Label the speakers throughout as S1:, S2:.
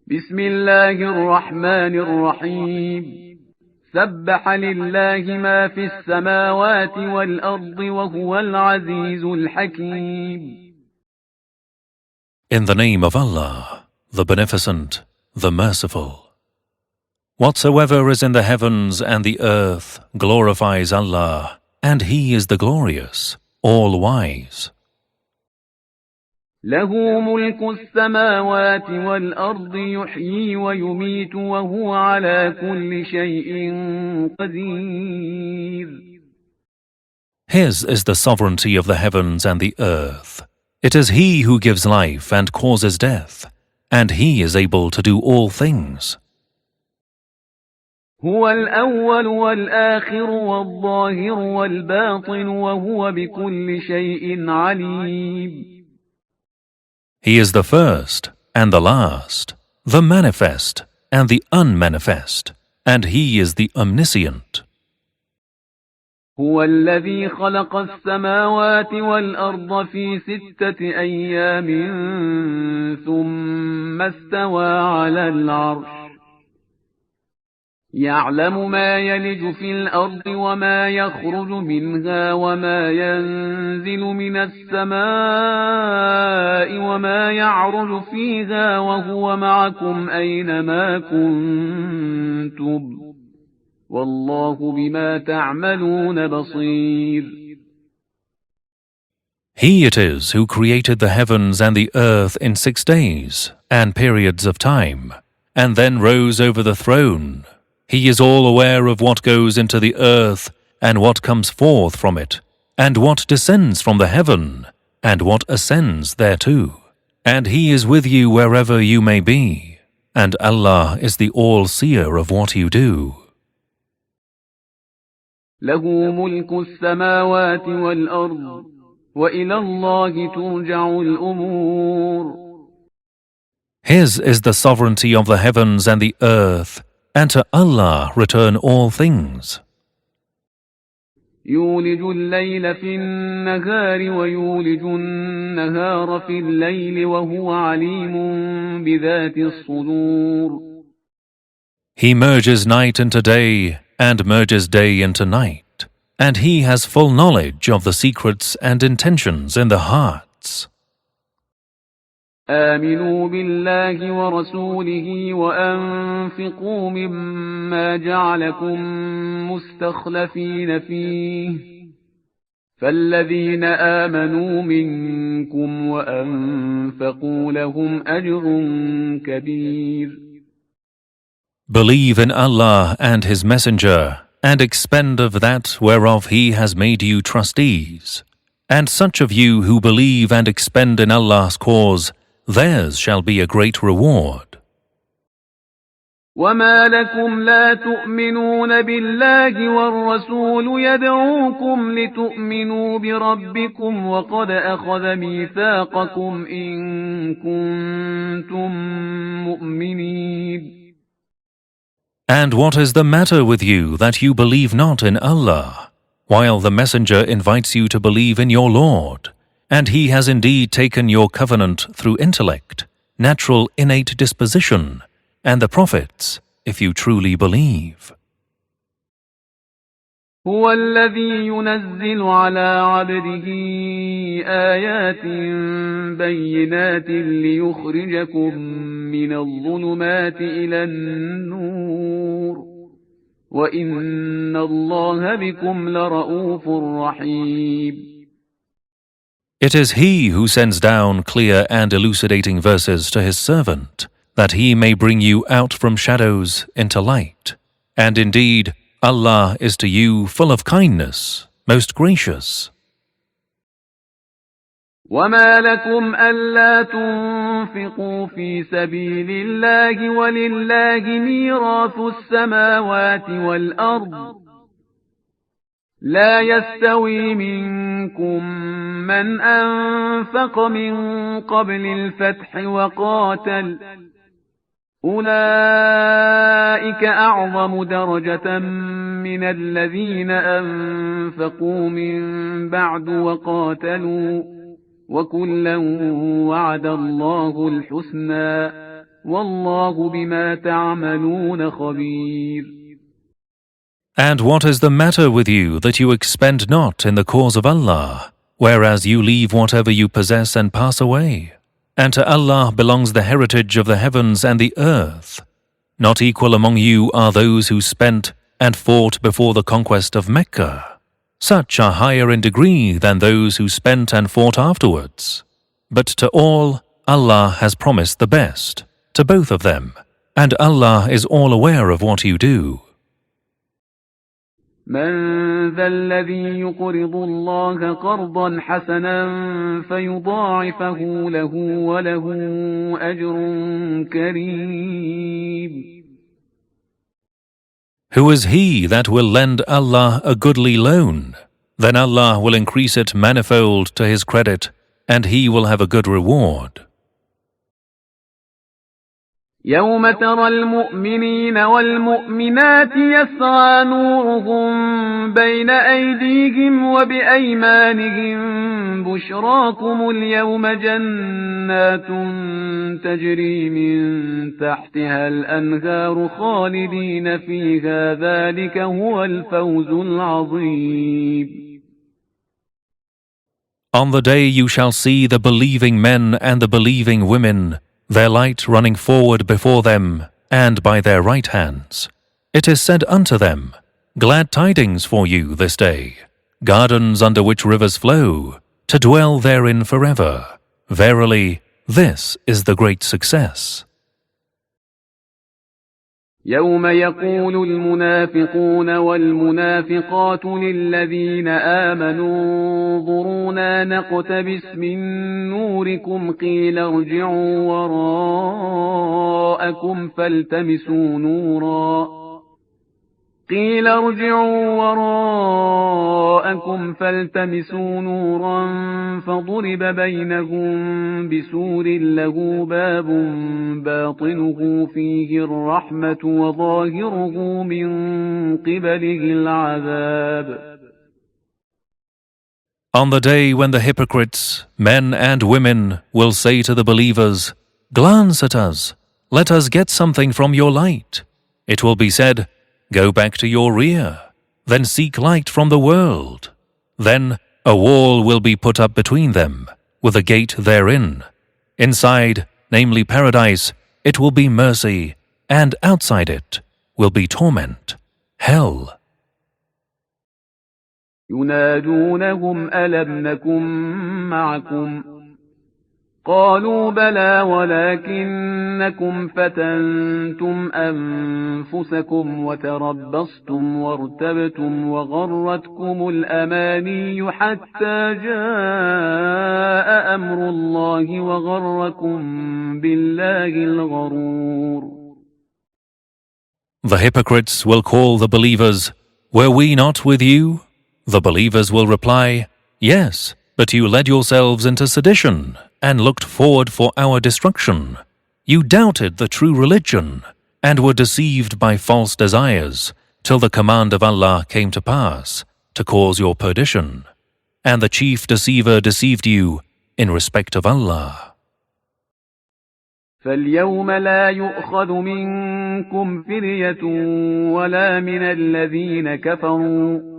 S1: بسم الله الرحمن الرحيم سبح لله ما في السماوات والأرض وهو العزيز الحكيم.
S2: In the name of Allah, the Beneficent, the Merciful. Whatsoever is in the heavens and the earth glorifies Allah, and He is the Glorious, All-Wise.
S1: له ملك السماوات والأرض يحيي ويميت وهو على كل شيء قدير.
S2: His is the sovereignty of the heavens and the earth. It is He who gives life and causes death, and He is able to do all things.
S1: هو الأول والآخر والظاهر والباطن وهو بكل شيء عليم.
S2: He is the first and the last, the manifest and the unmanifest, and He is the omniscient.
S1: هو الذي خلق السماوات والأرض في 6 أيام ثم استوى على العرش يعلم ما يلج في الأرض وما يخرج منها وما ينزل من السماء وما يعرج فيها وهو معكم أينما كنتم والله بما تعملون بصير.
S2: He it is who created the heavens and the earth in 6 days and periods of time, and then rose over the throne. He is all aware of what goes into the earth and what comes forth from it, and what descends from the heaven, and what ascends thereto. And He is with you wherever you may be, and Allah is the all-seer of what you do.
S1: له ملك السماوات والأرض وإلى الله ترجع الأمور.
S2: His is the sovereignty of the heavens and the earth, and to Allah return all things.
S1: يولج الليل في النهار ويولج النهار في الليل وهو عليم بذات الصدور.
S2: He merges night into day and merges day into night, and He has full knowledge of the secrets and intentions in the hearts.
S1: آمنوا بالله ورسوله وأنفقوا مما جعلكم مستخلفين فيه فالذين آمنوا منكم وأنفقوا لهم أجر كبير.
S2: Believe in Allah and His Messenger, and expend of that whereof He has made you trustees. And such of you who believe and expend in Allah's cause, theirs shall be a great reward.
S1: وما لكم لا تؤمنون بالله والرسول يدعوكم لتؤمنوا بربكم وقد أخذ ميثاقكم إن كنتم مؤمنين.
S2: And what is the matter with you that you believe not in Allah, while the Messenger invites you to believe in your Lord? And He has indeed taken your covenant through intellect, natural innate disposition, and the prophets, if you truly believe.
S1: هو الذي ينزل على عبده آيات بينات ليخرجكم من الظلمات إلى النور وإن الله بكم لرؤوف رحيم.
S2: It is He who sends down clear and elucidating verses to His servant, that He may bring you out from shadows into light. And indeed, Allah is to you full of kindness, most gracious.
S1: وما لكم ألا تنفقوا في سبيل الله ولله ميراث السماوات والأرض لا يستوي منكم من أنفق من قبل الفتح وقاتل أولئك أعظم درجة من الذين أنفقوا من بعد وقاتلوا وكلا وعد الله الحسنى والله بما تعملون خبير.
S2: And what is the matter with you that you expend not in the cause of Allah, whereas you leave whatever you possess and pass away? And to Allah belongs the heritage of the heavens and the earth. Not equal among you are those who spent and fought before the conquest of Mecca. Such are higher in degree than those who spent and fought afterwards. But to all, Allah has promised the best, to both of them, and Allah is all aware of what you do.
S1: من ذا الذي يقرض الله قرضا حسنا فيضاعفه له وله أجر كريم.
S2: Who is he that will lend Allah a goodly loan? Then Allah will increase it manifold to his credit, and he will have a good reward.
S1: يوم ترى المؤمنين والمؤمنات يسعى نورهم بين أيديهم وبأيمانهم بشراكم اليوم جنات تجري من تحتها الأنهار خالدين فيها ذلك هو الفوز العظيم.
S2: On the day you shall see the believing men and the believing women, their light running forward before them and by their right hands. It is said unto them, glad tidings for you this day, gardens under which rivers flow, to dwell therein forever. Verily, this is the great success.
S1: يوم يقول المنافقون والمنافقات للذين آمنوا انظرونا نقتبس من نوركم قيل ارجعوا وراءكم فالتمسوا نورا فضرب بينهم بسور له باب باطنه فيه الرحمة وظاهره من قبله العذاب.
S2: On the day when the hypocrites, men and women, will say to the believers, glance at us, let us get something from your light. It will be said, go back to your rear, then seek light from the world. Then a wall will be put up between them, with a gate therein. Inside, namely paradise, it will be mercy, and outside it will be torment, hell.
S1: ينادونهم ألم نكن معكم قالوا بلى ولكنكم فتنتم أنفسكم وتربصتم وارتبتم وغرتكم الأماني حتى جاء أمر الله وغركم بالله الغرور.
S2: The hypocrites will call the believers, were we not with you? The believers will reply, yes, but you led yourselves into sedition and looked forward for our destruction. You doubted the true religion and were deceived by false desires till the command of Allah came to pass to cause your perdition. And the chief deceiver deceived you in respect of Allah.
S1: فاليوم لا يؤخذ منكم فدية ولا من الذين كفروا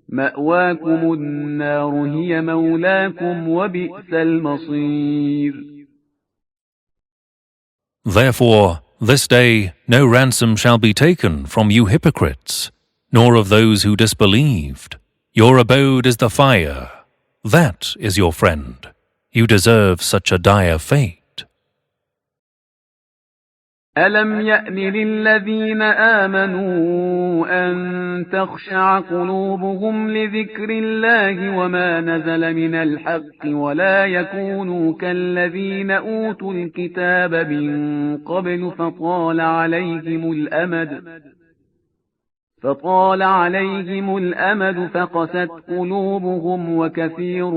S1: مأواكم النار هي مولاكم وبئس المصير.
S2: Therefore, this day no ransom shall be taken from you hypocrites, nor of those who disbelieved. Your abode is the fire. That is your friend. You deserve such a dire fate.
S1: ألم يأن للذين آمنوا أن تخشع قلوبهم لذكر الله وما نزل من الحق ولا يكونوا كالذين أوتوا الكتاب من قبل فطال عليهم الأمد فقست قلوبهم وكثير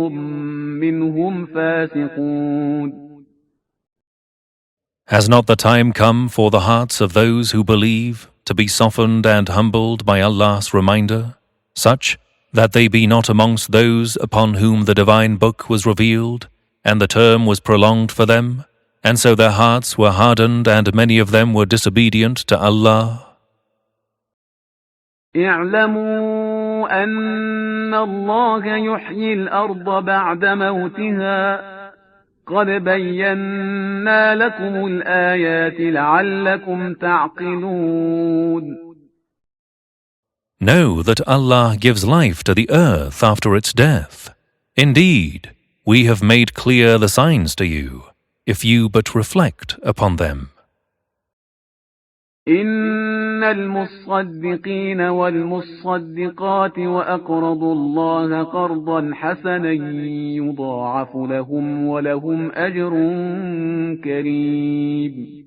S1: منهم فاسقون.
S2: Has not the time come for the hearts of those who believe to be softened and humbled by Allah's reminder, such that they be not amongst those upon whom the divine book was revealed, and the term was prolonged for them, And so their hearts were hardened and many of them were disobedient to Allah.
S1: اعلموا أن الله يحيي الأرض بعد موتها قد بينا لكم الآيات لعلكم تعقلون.
S2: Know that Allah gives life to the earth after its death. Indeed, we have made clear the signs to you, if you but reflect upon them.
S1: إن المصدقين والمصدقات وأقرضوا الله قرضا حسنا يضاعف لهم ولهم أجر كريم.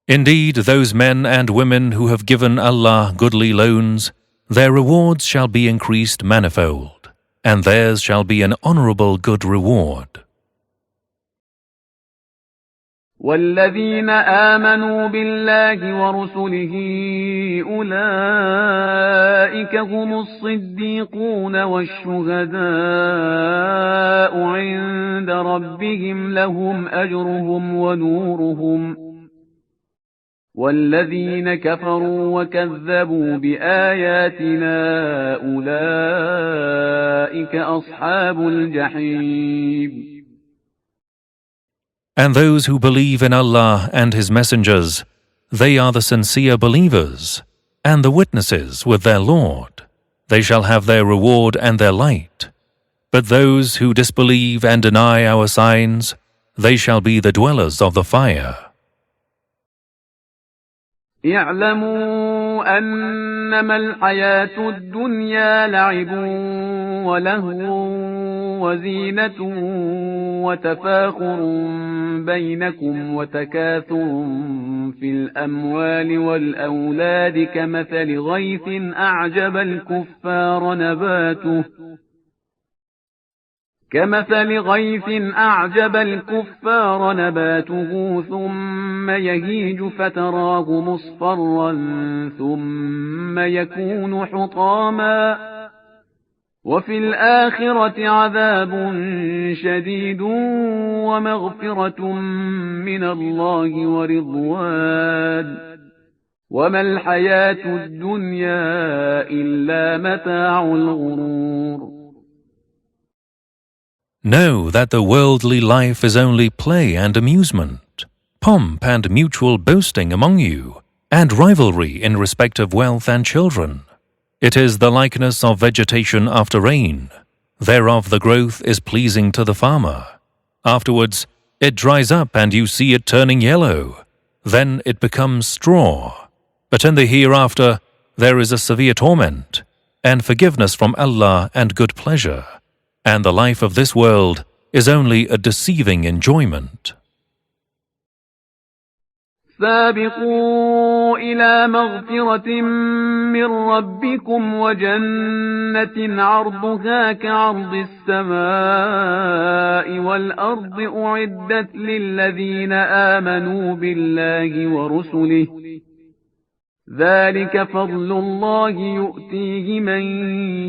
S2: Indeed, those men and women who have given Allah goodly loans, their rewards shall be increased manifold, and theirs shall be an honorable good reward.
S1: والذين آمنوا بالله ورسله أولئك هم الصديقون والشهداء عند ربهم لهم أجرهم ونورهم والذين كفروا وكذبوا بآياتنا أولئك أصحاب الجحيم.
S2: And those who believe in Allah and His messengers, they are the sincere believers, and the witnesses with their Lord. They shall have their reward and their light. But those who disbelieve and deny our signs, they shall be the dwellers of the fire.
S1: اعلموا أنما الحياة الدنيا لعب ولهو وزينة وتفاخر بينكم وتكاثر في الأموال والأولاد كمثل غيث أعجب الكفار نباته ثم يهيج فتراه مصفرا ثم يكون حطاما وفي الآخرة عذاب شديد ومغفرة من الله ورضوان وما الحياة الدنيا إلا متاع الغرور.
S2: Know that the worldly life is only play and amusement, pomp and mutual boasting among you, and rivalry in respect of wealth and children. It is the likeness of vegetation after rain. Thereof the growth is pleasing to the farmer. Afterwards it dries up and you see it turning yellow. Then it becomes straw. But in the hereafter there is a severe torment, and forgiveness from Allah and good pleasure. And the life of this world is only a deceiving enjoyment.
S1: سابقوا إلى مغفرة من ربكم وجنة عرضها كعرض السماء والأرض أعدت للذين آمنوا بالله ورسله ذلك فضل الله يؤتيه من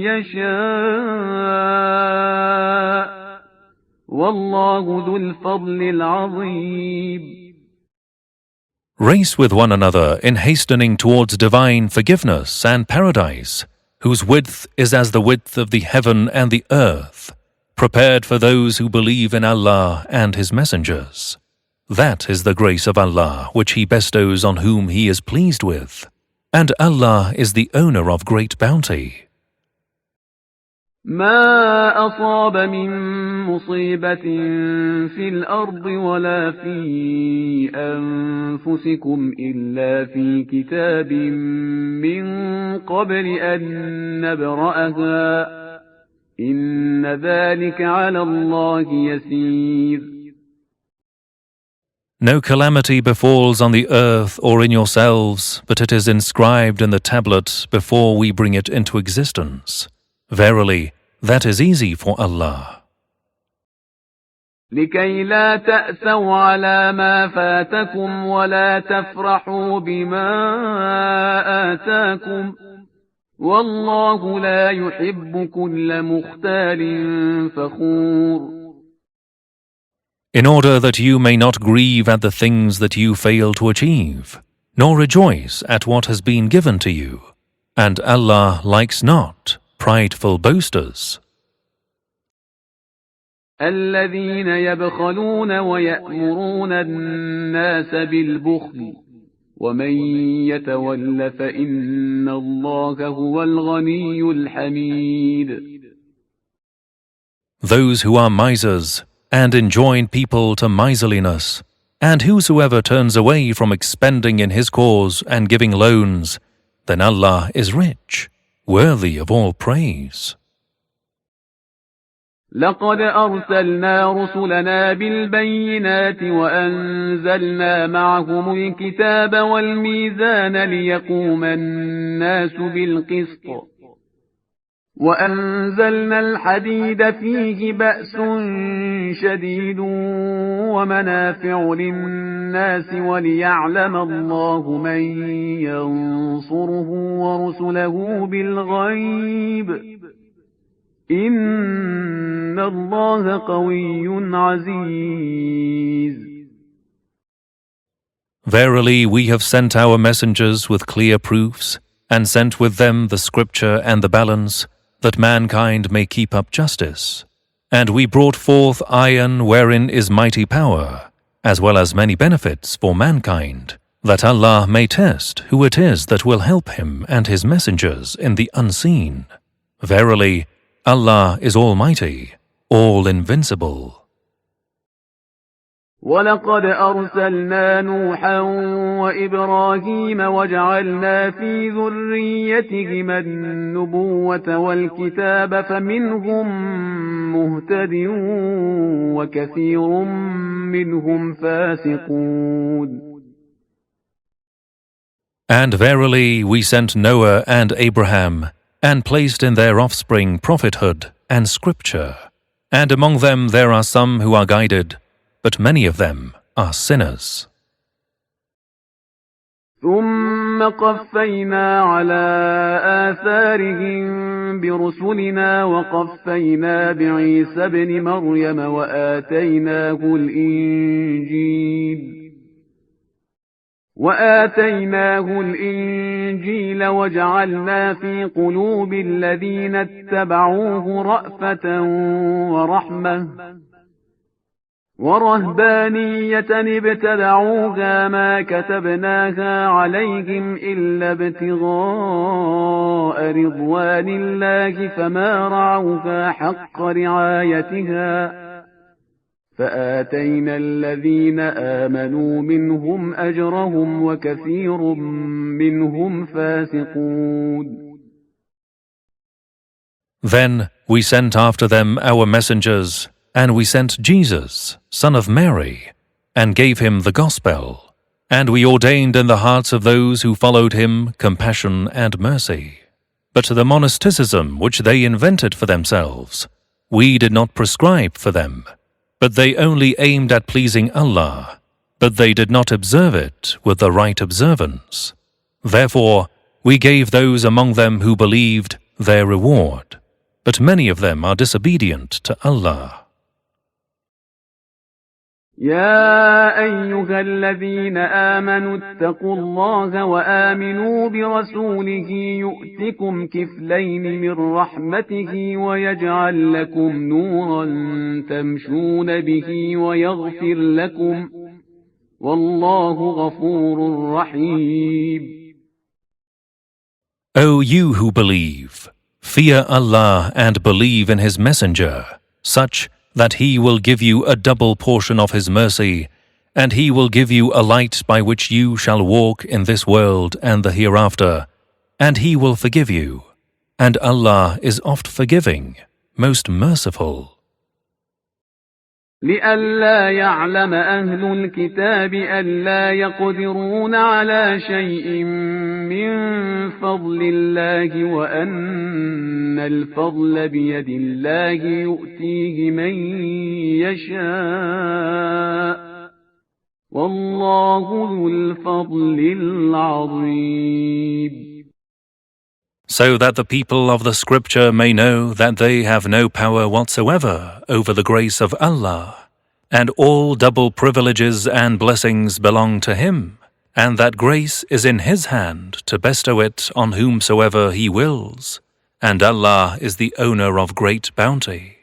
S1: يشاء والله ذو الفضل العظيم.
S2: Race with one another in hastening towards divine forgiveness and paradise, whose width is as the width of the heaven and the earth, prepared for those who believe in Allah and His messengers. That is the grace of Allah which He bestows on whom He is pleased with, and Allah is the owner of great bounty.
S1: ما أصاب من مصيبة في الأرض ولا في أنفسكم إلا في كتاب من قبل أن نبرأها إن ذلك على الله يسير.
S2: No calamity befalls on the earth or in yourselves, but it is inscribed in the tablet before we bring it into existence. Verily, that is easy for Allah.
S1: لكي لا تأسوا على ما فاتكم ولا تفرحوا بما آتاكم والله لا يحب كل مختال فخور.
S2: in order that you may not grieve at the things that you fail to achieve, nor rejoice at what has been given to you. And Allah likes not prideful boasters.
S1: الذين يبخلون ويأمرون الناس بالبخل ومن يتول فإن الله هو الغني الحميد.
S2: Those who are misers and enjoin people to miserliness, and whosoever turns away from expending in his cause and giving loans, then Allah is rich, worthy of all praise.
S1: لقد أرسلنا رسلنا بالبينات وأنزلنا معهم الكتاب والميزان ليقوم الناس بالقسط وأنزلنا الحديد فيه بأس شديد ومنافع للناس وليعلم الله من ينصره ورسله بالغيب إن الله قوي عزيز.
S2: Verily, we have sent our messengers with clear proofs, and sent with them the scripture and the balance, that mankind may keep up justice. And we brought forth iron wherein is mighty power, as well as many benefits for mankind, that Allah may test who it is that will help him and his messengers in the unseen. Verily, Allah is Almighty, all invincible.
S1: ولقد أرسلنا نوحا وإبراهيم وجعلنا في ذريتهما النبوة والكتاب فمنهم مهتد وكثير منهم فاسقون.
S2: And verily we sent Noah and Abraham, and placed in their offspring prophethood and scripture. And among them there are some who are guided, but many of them are sinners.
S1: ثم قفينا على آثارهم برسلنا وقفينا بعيسى ابن مريم وآتيناه الإنجيل وجعلنا في قلوب الذين اتبعوه رأفة ورحمة ورهبانية ابتدعوها ما كتبناها عليهم إلا ابتغاء رضوان الله فما رعوها حق رعايتها فآتينا الذين آمنوا منهم أجرهم وكثير منهم فاسقون.
S2: Then we sent after them our messengers, and we sent Jesus, son of Mary, and gave him the gospel, and we ordained in the hearts of those who followed him compassion and mercy. But the monasticism which they invented for themselves, we did not prescribe for them, but they only aimed at pleasing Allah, but they did not observe it with the right observance. Therefore, we gave those among them who believed their reward, but many of them are disobedient to Allah.
S1: يا أيها الذين آمنوا اتقوا الله وآمنوا برسوله يؤتكم كفلين من رحمته ويجعل لكم نورا تمشون به ويغفر لكم والله غفور رحيم.
S2: O you who believe, fear Allah and believe in His Messenger, such that He will give you a double portion of His mercy, and He will give you a light by which you shall walk in this world and the hereafter, and He will forgive you, and Allah is oft forgiving, most merciful.
S1: لئلا يعلم أهل الكتاب ألا يقدرون على شيء من فضل الله وأن الفضل بيد الله يؤتيه من يشاء والله ذو الفضل العظيم.
S2: So that the people of the scripture may know that they have no power whatsoever over the grace of Allah, and all double privileges and blessings belong to Him, and that grace is in His hand to bestow it on whomsoever He wills, and Allah is the owner of great bounty.